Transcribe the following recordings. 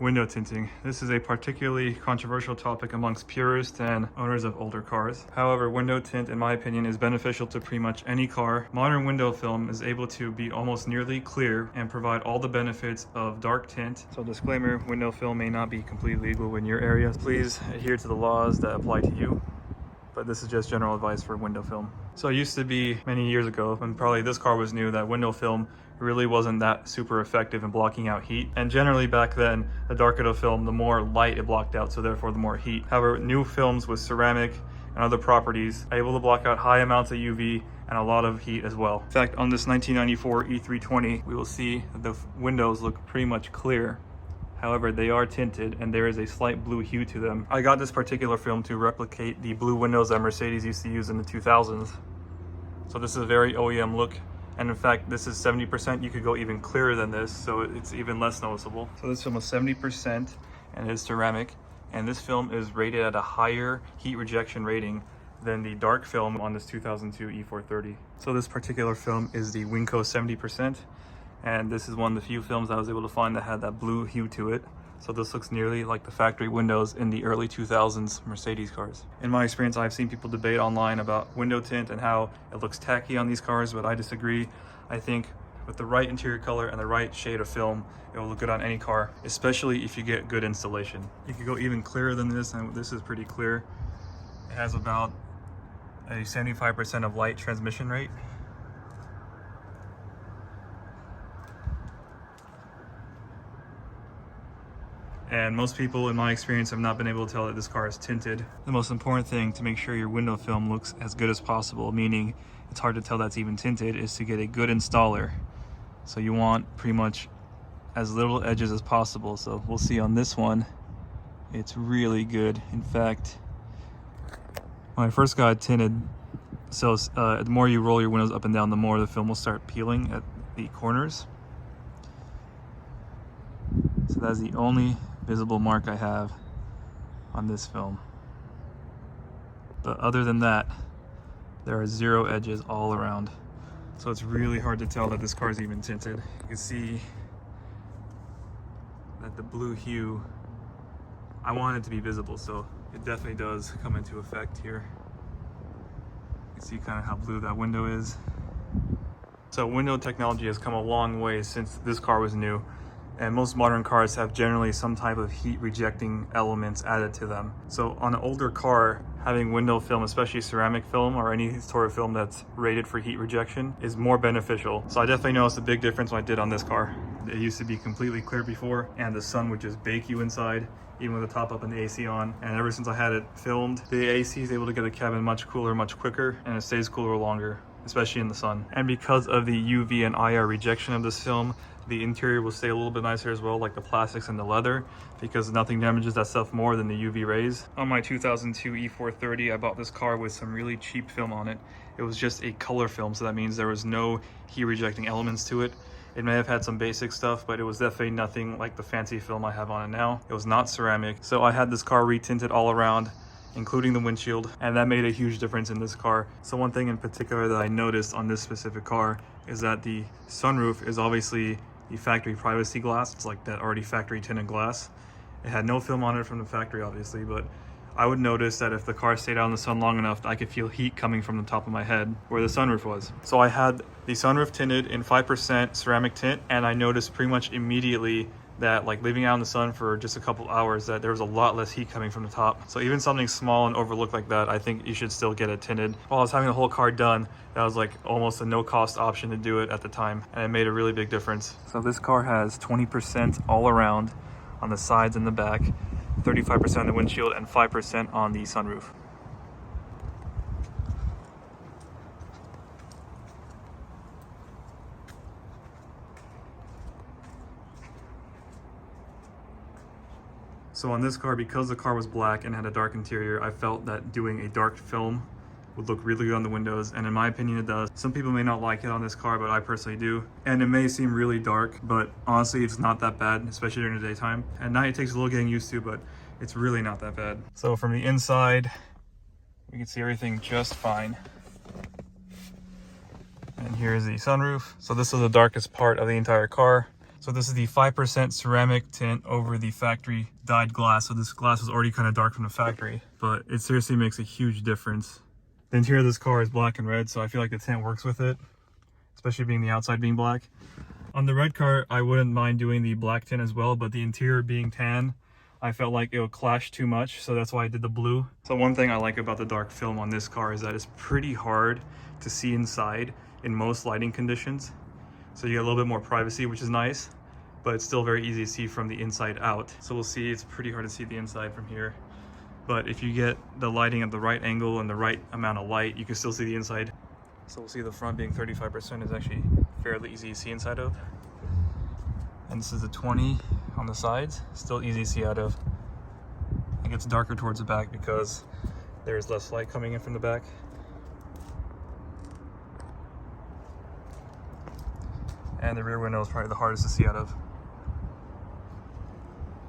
Window tinting. This is a particularly controversial topic amongst purists and owners of older cars. However, window tint, in my opinion, is beneficial to pretty much any car. Modern window film is able to be almost nearly clear and provide all the benefits of dark tint. So disclaimer, window film may not be completely legal in your area. Please adhere to the laws that apply to you. But this is just general advice for window film. So it used to be many years ago, when probably this car was new, that window film really wasn't that super effective in blocking out heat. And generally back then, the darker the film, the more light it blocked out, so therefore the more heat. However, new films with ceramic and other properties are able to block out high amounts of UV and a lot of heat as well. In fact, on this 1994 E320, we will see that the windows look pretty much clear. However, they are tinted and there is a slight blue hue to them. I got this particular film to replicate the blue windows that Mercedes used to use in the 2000s. So this is a very OEM look. And in fact, this is 70%. You could go even clearer than this, so it's even less noticeable. So this film is 70% and it is ceramic. And this film is rated at a higher heat rejection rating than the dark film on this 2002 E430. So this particular film is the Wincos 70%. And this is one of the few films I was able to find that had that blue hue to it. So this looks nearly like the factory windows in the early 2000s Mercedes cars. In my experience, I've seen people debate online about window tint and how it looks tacky on these cars, but I disagree. I think with the right interior color and the right shade of film, it will look good on any car, especially if you get good installation. You could go even clearer than this, and this is pretty clear. It has about a 75% of light transmission rate. And most people, in my experience, have not been able to tell that this car is tinted. The most important thing to make sure your window film looks as good as possible, meaning it's hard to tell that's even tinted, is to get a good installer. So you want pretty much as little edges as possible. So we'll see on this one, it's really good. In fact, when I first got it tinted, so the more you roll your windows up and down, the more the film will start peeling at the corners. So that's the only visible mark I have on this film. But other than that, there are zero edges all around. So it's really hard to tell that this car is even tinted. You can see that the blue hue, I want it to be visible, so it definitely does come into effect here. You can see kind of how blue that window is. So window technology has come a long way since this car was new. And most modern cars have generally some type of heat rejecting elements added to them. So on an older car, having window film, especially ceramic film or any sort of film that's rated for heat rejection, is more beneficial. So I definitely noticed a big difference when I did on this car. It used to be completely clear before, and the sun would just bake you inside, even with the top up and the AC on. And ever since I had it filmed, the AC is able to get the cabin much cooler, much quicker, and it stays cooler longer, especially in the sun. And because of the UV and IR rejection of this film, the interior will stay a little bit nicer as well, like the plastics and the leather, because nothing damages that stuff more than the UV rays. On my 2002 E430, I bought this car with some really cheap film on it. It was just a color film, so that means there was no heat rejecting elements to it. It may have had some basic stuff, but it was definitely nothing like the fancy film I have on it now. It was not ceramic. So I had this car retinted all around, including the windshield, and that made a huge difference in this car. So one thing in particular that I noticed on this specific car is that the sunroof is obviously the factory privacy glass. It's like that already factory tinted glass. It had no film on it from the factory, obviously, but I would notice that if the car stayed out in the sun long enough, I could feel heat coming from the top of my head where the sunroof was. So I had the sunroof tinted in 5% ceramic tint, and I noticed pretty much immediately that, like, leaving out in the sun for just a couple hours, that there was a lot less heat coming from the top. So even something small and overlooked like that, I think you should still get it tinted. While I was having the whole car done, that was like almost a no-cost option to do it at the time, and it made a really big difference. So this car has 20% all around on the sides and the back, 35% on the windshield, and 5% on the sunroof. So on this car, because the car was black and had a dark interior, I felt that doing a dark film would look really good on the windows, and in my opinion it does. Some people may not like it on this car, but I personally do. And it may seem really dark, but honestly it's not that bad, especially during the daytime. At night it takes a little getting used to, but it's really not that bad. So from the inside, we can see everything just fine. And here's the sunroof. So this is the darkest part of the entire car. So this is the 5% ceramic tint over the factory dyed glass. So this glass was already kind of dark from the factory, but it seriously makes a huge difference. The interior of this car is black and red, so I feel like the tint works with it, especially being the outside being black. On the red car, I wouldn't mind doing the black tint as well, but the interior being tan, I felt like it would clash too much, so that's why I did the blue. So one thing I like about the dark film on this car is that it's pretty hard to see inside in most lighting conditions. So you get a little bit more privacy, which is nice, but it's still very easy to see from the inside out. So we'll see, it's pretty hard to see the inside from here. But if you get the lighting at the right angle and the right amount of light, you can still see the inside. So we'll see the front being 35% is actually fairly easy to see inside of. And this is the 20 on the sides, still easy to see out of. It gets darker towards the back because there's less light coming in from the back. And the rear window is probably the hardest to see out of.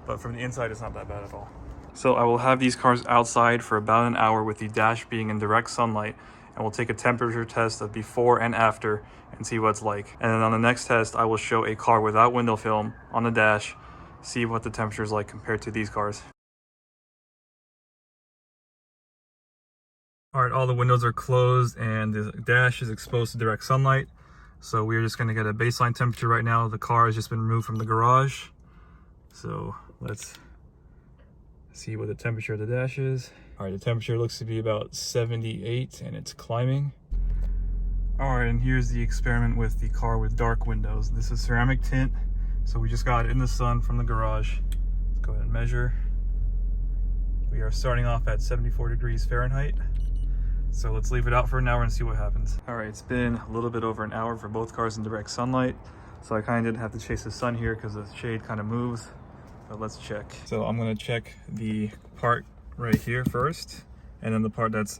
But from the inside, it's not that bad at all. So I will have these cars outside for about an hour with the dash being in direct sunlight, and we'll take a temperature test of before and after and see what it's like. And then on the next test, I will show a car without window film on the dash, see what the temperature is like compared to these cars. All right, all the windows are closed and the dash is exposed to direct sunlight. So we're just gonna get a baseline temperature right now. The car has just been removed from the garage. So let's see what the temperature of the dash is. All right, the temperature looks to be about 78 and it's climbing. All right, and here's the experiment with the car with dark windows. This is ceramic tint. So we just got it in the sun from the garage. Let's go ahead and measure. We are starting off at 74 degrees Fahrenheit. So let's leave it out for an hour and see what happens. All right, it's been a little bit over an hour for both cars in direct sunlight. So I kind of didn't have to chase the sun here because the shade kind of moves. But let's check. So I'm gonna check the part right here first, and then the part that's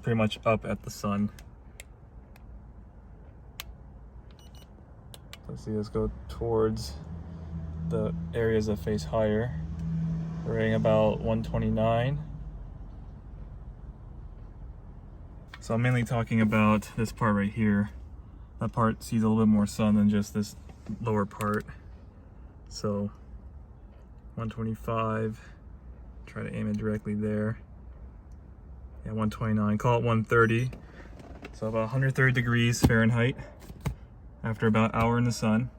pretty much up at the sun. Let's see, let's go towards the areas that face higher. We're rating about 129. So I'm mainly talking about this part right here. That part sees a little bit more sun than just this lower part. So 125, try to aim it directly there. Yeah, 129, call it 130. So about 130 degrees Fahrenheit after about an hour in the sun.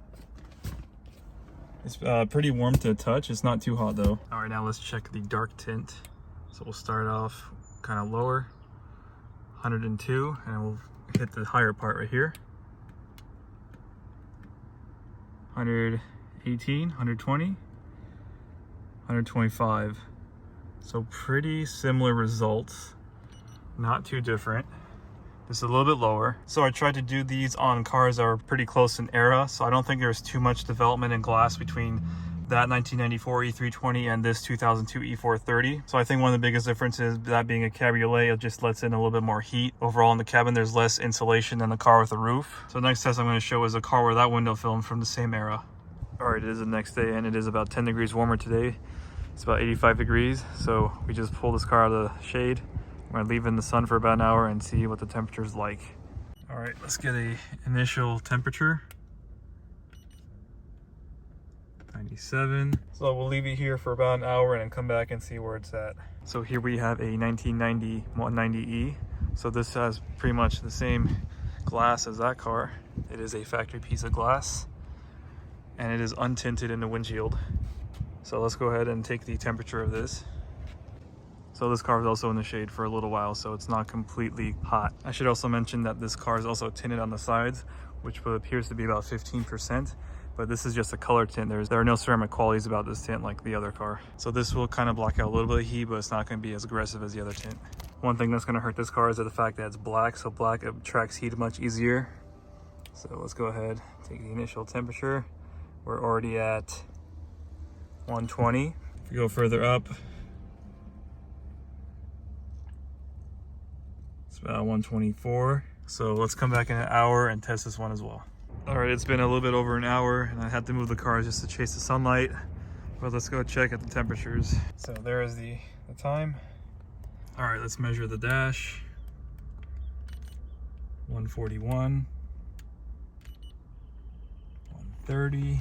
It's pretty warm to the touch. It's not too hot though. All right, now let's check the dark tint. So we'll start off kind of lower, 102, and we'll hit the higher part right here. 118, 120, 125. So pretty similar results, not too different. Just a little bit lower. So I tried to do these on cars that are pretty close in era, so I don't think there's too much development in glass between that 1994 E320 and this 2002 E430. So I think one of the biggest differences, that being a cabriolet, it just lets in a little bit more heat. Overall in the cabin, there's less insulation than the car with a roof. So the next test I'm going to show is a car without window film from the same era. All right, it is the next day and it is about 10 degrees warmer today. It's about 85 degrees. So we just pulled this car out of the shade. We're gonna leave it in the sun for about an hour and see what the temperature is like. All right, let's get a initial temperature. 97. So we'll leave it here for about an hour and then come back and see where it's at. So here we have a 1990 190E. So this has pretty much the same glass as that car. It is a factory piece of glass and it is untinted in the windshield. So let's go ahead and take the temperature of this. So this car was also in the shade for a little while, so it's not completely hot. I should also mention that this car is also tinted on the sides, which appears to be about 15%, but this is just a color tint. There are no ceramic qualities about this tint like the other car. So this will kind of block out a little bit of heat, but it's not going to be as aggressive as the other tint. One thing that's going to hurt this car is the fact that it's black, so black attracts heat much easier. So let's go ahead, take the initial temperature. We're already at 120. If we go further up, it's about 124. So let's come back in an hour and test this one as well. All right, it's been a little bit over an hour and I had to move the car just to chase the sunlight, but let's go check at the temperatures. So there is the time. All right, let's measure the dash. 141, 130,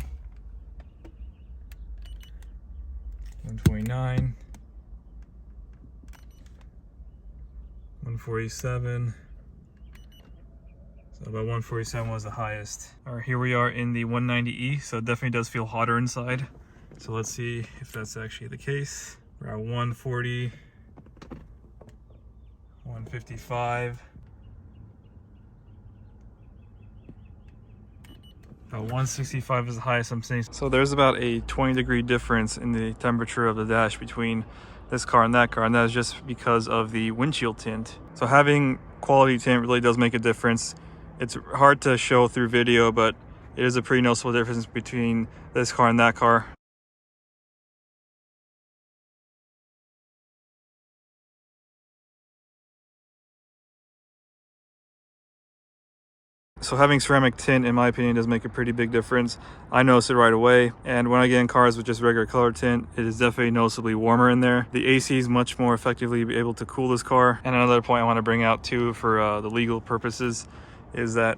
129, 147. So about 147 was the highest. All right, here we are in the 190E, so it definitely does feel hotter inside. So let's see if that's actually the case. We're at 140, 155. About 165 is the highest I'm seeing. So there's about a 20-degree difference in the temperature of the dash between this car and that car, and that is just because of the windshield tint. So having quality tint really does make a difference. It's hard to show through video, but it is a pretty noticeable difference between this car and that car. So having ceramic tint, in my opinion, does make a pretty big difference. I notice it right away. And when I get in cars with just regular color tint, it is definitely noticeably warmer in there. The AC is much more effectively able to cool this car. And another point I want to bring out too for the legal purposes is that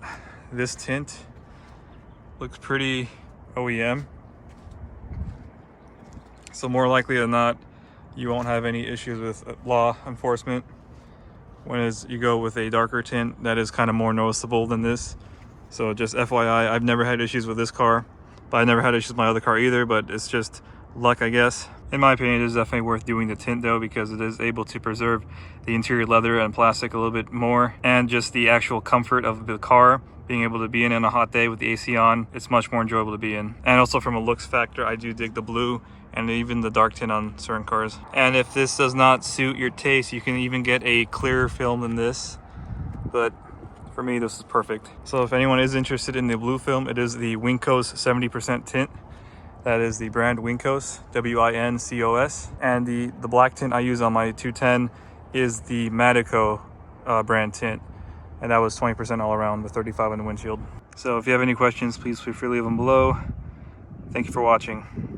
this tint looks pretty OEM. So more likely than not, you won't have any issues with law enforcement. Whereas you go with a darker tint that is kind of more noticeable than this. So just FYI, I've never had issues with this car, but I never had issues with my other car either, but it's just luck, I guess. In my opinion, it is definitely worth doing the tint though, because it is able to preserve the interior leather and plastic a little bit more, and just the actual comfort of the car, being able to be in on a hot day with the AC on, it's much more enjoyable to be in. And also from a looks factor, I do dig the blue and even the dark tint on certain cars. And if this does not suit your taste, you can even get a clearer film than this, but for me this is perfect. So if anyone is interested in the blue film, it is the Wincos 70% tint. That is the brand Wincos, W-I-N-C-O-S. And the black tint I use on my 210 is the Madico brand tint, and that was 20% all around with 35 on the windshield. So if you have any questions, please feel free to leave them below. Thank you for watching.